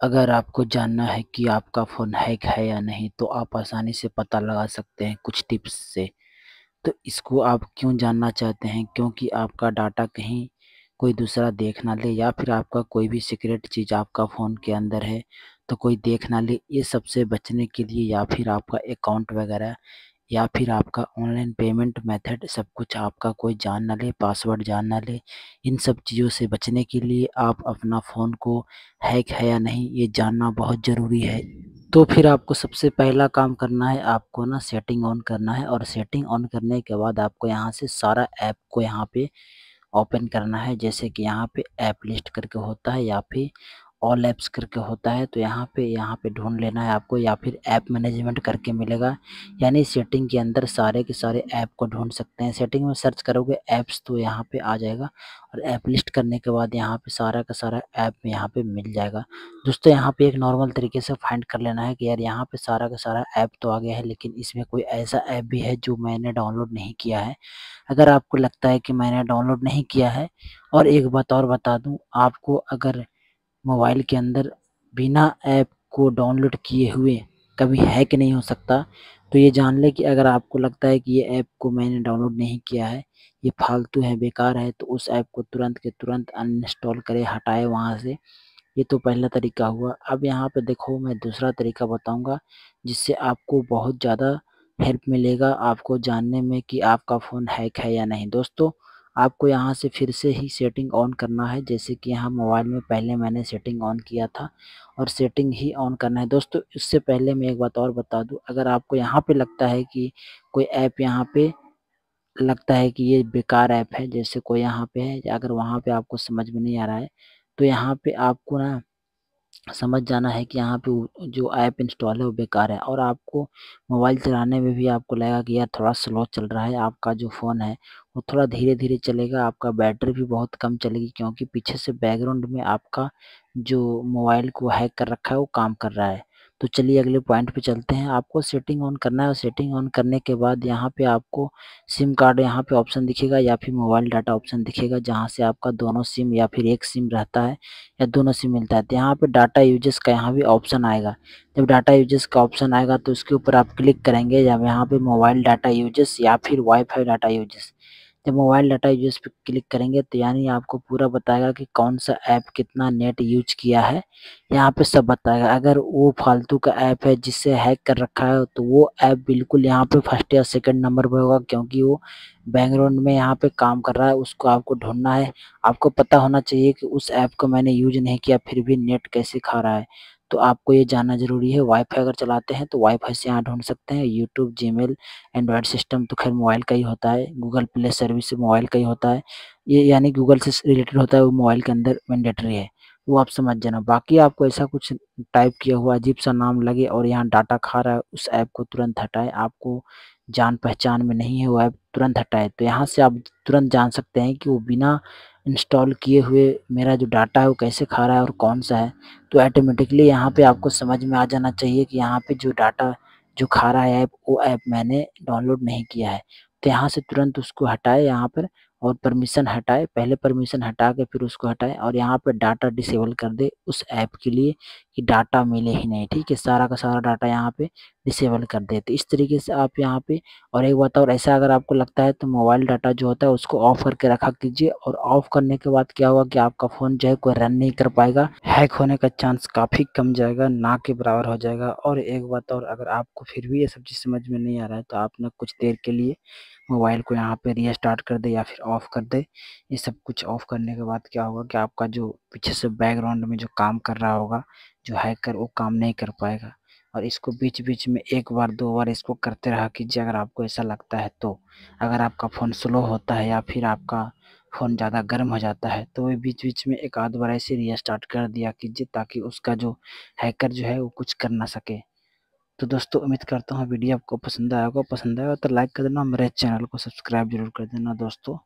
अगर आपको जानना है कि आपका फ़ोन हैक है या नहीं, तो आप आसानी से पता लगा सकते हैं कुछ टिप्स से। तो इसको आप क्यों जानना चाहते हैं? क्योंकि आपका डाटा कहीं कोई दूसरा देख ना ले, या फिर आपका कोई भी सीक्रेट चीज़ आपका फ़ोन के अंदर है, तो कोई देख ना ले। ये सबसे बचने के लिए, या फिर आपका अकाउंट वगैरह, या फिर आपका ऑनलाइन पेमेंट मेथड सब कुछ आपका कोई जान ना ले, पासवर्ड जान ना ले। इन सब चीज़ों से बचने के लिए आप अपना फ़ोन को हैक है या नहीं, ये जानना बहुत ज़रूरी है। तो फिर आपको सबसे पहला काम करना है, आपको ना सेटिंग ऑन करना है, और सेटिंग ऑन करने के बाद आपको यहाँ से सारा ऐप को यहाँ पे ओपन करना है। जैसे कि यहाँ पे ऐप लिस्ट करके होता है, या फिर ऑल ऐप्स करके होता है, तो यहाँ पे ढूंढ लेना है आपको, या फिर ऐप मैनेजमेंट करके मिलेगा। यानी सेटिंग के अंदर सारे के सारे ऐप को ढूंढ सकते हैं। सेटिंग में सर्च करोगे ऐप्स, तो यहाँ पे आ जाएगा, और ऐप लिस्ट करने के बाद यहाँ पे सारा का सारा ऐप यहाँ पे मिल जाएगा। दोस्तों, यहाँ पे एक नॉर्मल तरीके से फाइंड कर लेना है कि यार यहाँ पे सारा का सारा ऐप तो आ गया है, लेकिन इसमें कोई ऐसा ऐप भी है जो मैंने डाउनलोड नहीं किया है। अगर आपको लगता है कि मैंने डाउनलोड नहीं किया है, और एक बात और बता दूं आपको, अगर मोबाइल के अंदर बिना ऐप को डाउनलोड किए हुए कभी हैक नहीं हो सकता, तो ये जान लें कि अगर आपको लगता है कि ये ऐप को मैंने डाउनलोड नहीं किया है, ये फालतू है, बेकार है, तो उस ऐप को तुरंत के तुरंत अनइंस्टॉल करें, हटाएं वहाँ से। ये तो पहला तरीका हुआ। अब यहाँ पे देखो, मैं दूसरा तरीका बताऊंगा, जिससे आपको बहुत ज़्यादा हेल्प मिलेगा आपको जानने में कि आपका फ़ोन हैक है या नहीं। दोस्तों, आपको यहाँ से फिर से ही सेटिंग ऑन करना है। जैसे कि यहाँ मोबाइल में पहले मैंने सेटिंग ऑन किया था, और सेटिंग ही ऑन करना है। दोस्तों, इससे पहले मैं एक बात और बता दूँ, अगर आपको यहाँ पे लगता है कि कोई ऐप यहाँ पे लगता है कि ये बेकार ऐप है, जैसे कोई यहाँ पे है, या अगर वहाँ पे आपको समझ में नहीं आ रहा है, तो यहाँ पे आपको ना समझ जाना है कि यहाँ पे जो ऐप इंस्टॉल है वो बेकार है, और आपको मोबाइल चलाने में भी आपको लगेगा कि यार थोड़ा स्लो चल रहा है, आपका जो फ़ोन है वो थोड़ा धीरे धीरे चलेगा, आपका बैटरी भी बहुत कम चलेगी, क्योंकि पीछे से बैकग्राउंड में आपका जो मोबाइल को हैक कर रखा है वो काम कर रहा है। तो चलिए अगले पॉइंट पे चलते हैं। आपको सेटिंग ऑन करना है, और सेटिंग ऑन करने के बाद यहाँ पे आपको सिम कार्ड यहाँ पे ऑप्शन दिखेगा, या फिर मोबाइल डाटा ऑप्शन दिखेगा, जहाँ से आपका दोनों सिम या फिर एक सिम रहता है, या दोनों सिम मिलता है। तो यहाँ पे डाटा यूजेस का यहाँ भी ऑप्शन आएगा। जब डाटा यूजेस का ऑप्शन आएगा, तो उसके ऊपर आप क्लिक करेंगे, जब यहाँ पे मोबाइल डाटा यूजेस या फिर वाईफाई डाटा यूजेस, जब मोबाइल डाटा यूजेस पे क्लिक करेंगे, तो यानी आपको पूरा बताएगा कि कौन सा ऐप कितना नेट यूज किया है, यहाँ पे सब बताएगा। अगर वो फालतू का ऐप है जिससे हैक कर रखा है, तो वो ऐप बिल्कुल यहाँ पे फर्स्ट या सेकंड नंबर पे होगा, क्योंकि वो बैकग्राउंड में यहाँ पे काम कर रहा है, उसको आपको ढूंढना है। आपको पता होना चाहिए कि उस ऐप को मैंने यूज नहीं किया, फिर भी नेट कैसे खा रहा है। तो आपको ये जानना ज़रूरी है। वाईफ़ाई अगर चलाते हैं, तो वाईफ़ाई से यहाँ ढूँढ सकते हैं। यूट्यूब, जीमेल, एंड्रॉयड सिस्टम तो ख़ैर मोबाइल का ही होता है। गूगल प्ले सर्विस मोबाइल का ही होता है। ये यानी गूगल से रिलेटेड होता है, वो मोबाइल के अंदर मैंडेटरी है। वो आप समझ जाना। बाकी आपको ऐसा कुछ टाइप किया हुआ अजीब-सा नाम लगे और यहाँ डाटा खा रहा है, उस ऐप को तुरंत हटाएँ। आपको जान-पहचान में नहीं है वो ऐप, तुरंत हटाएँ। तो यहाँ से आप तुरंत जान सकते हैं कि वो बिना इंस्टॉल किए हुए मेरा जो डाटा है वो कैसे खा रहा है और कौन-सा है। तो ऑटोमेटिकली यहाँ पे आपको समझ में आ जाना चाहिए कि यहाँ पे जो डाटा जो खा रहा है ऐप, वो ऐप मैंने डाउनलोड नहीं किया है। तो यहाँ से तुरंत उसको हटाएँ यहाँ पर, और परमिशन हटाएँ, पहले परमिशन हटा के फिर उसको हटाएँ, और यहाँ पे डाटा डिसेबल कर दें उस ऐप के लिए, कि डाटा मिले ही नहीं, ठीक है? सारा का सारा डाटा यहाँ पे डिसेबल कर दें। तो इस तरीके से आप यहाँ पे, और एक बात और, ऐसा अगर आपको लगता है तो मोबाइल डाटा जो होता है उसको ऑफ करके रखा कीजिए, और ऑफ करने के बाद क्या होगा कि आपका फ़ोन जो है कोई रन नहीं कर पाएगा, हैक होने का चांस काफ़ी कम जाएगा, ना के बराबर हो जाएगा। और एक बात और, अगर आपको फिर भी ये सब चीज़ समझ में नहीं आ रहा है, तो आप ना कुछ देर के लिए मोबाइल को यहाँ पे रीस्टार्ट कर दें, या फिर ऑफ कर दें। ये सब कुछ ऑफ करने के बाद क्या होगा कि आपका जो पीछे से बैकग्राउंड में जो काम कर रहा होगा, जो हैकर, वो काम नहीं कर पाएगा। और इसको बीच-बीच में 1 बार 2 बार इसको करते रहा कीजिए, अगर आपको ऐसा लगता है तो। अगर आपका फ़ोन स्लो होता है, या फिर आपका फ़ोन ज़्यादा गर्म हो जाता है, तो वो बीच-बीच में 1 आध बार ऐसे रीस्टार्ट कर दिया कीजिए, ताकि उसका जो हैकर जो है वो कुछ कर ना सके। तो दोस्तों, उम्मीद करता हूँ वीडियो आपको पसंद आया होगा। पसंद आया हो तो लाइक कर देना, मेरे चैनल को सब्सक्राइब ज़रूर कर देना दोस्तों।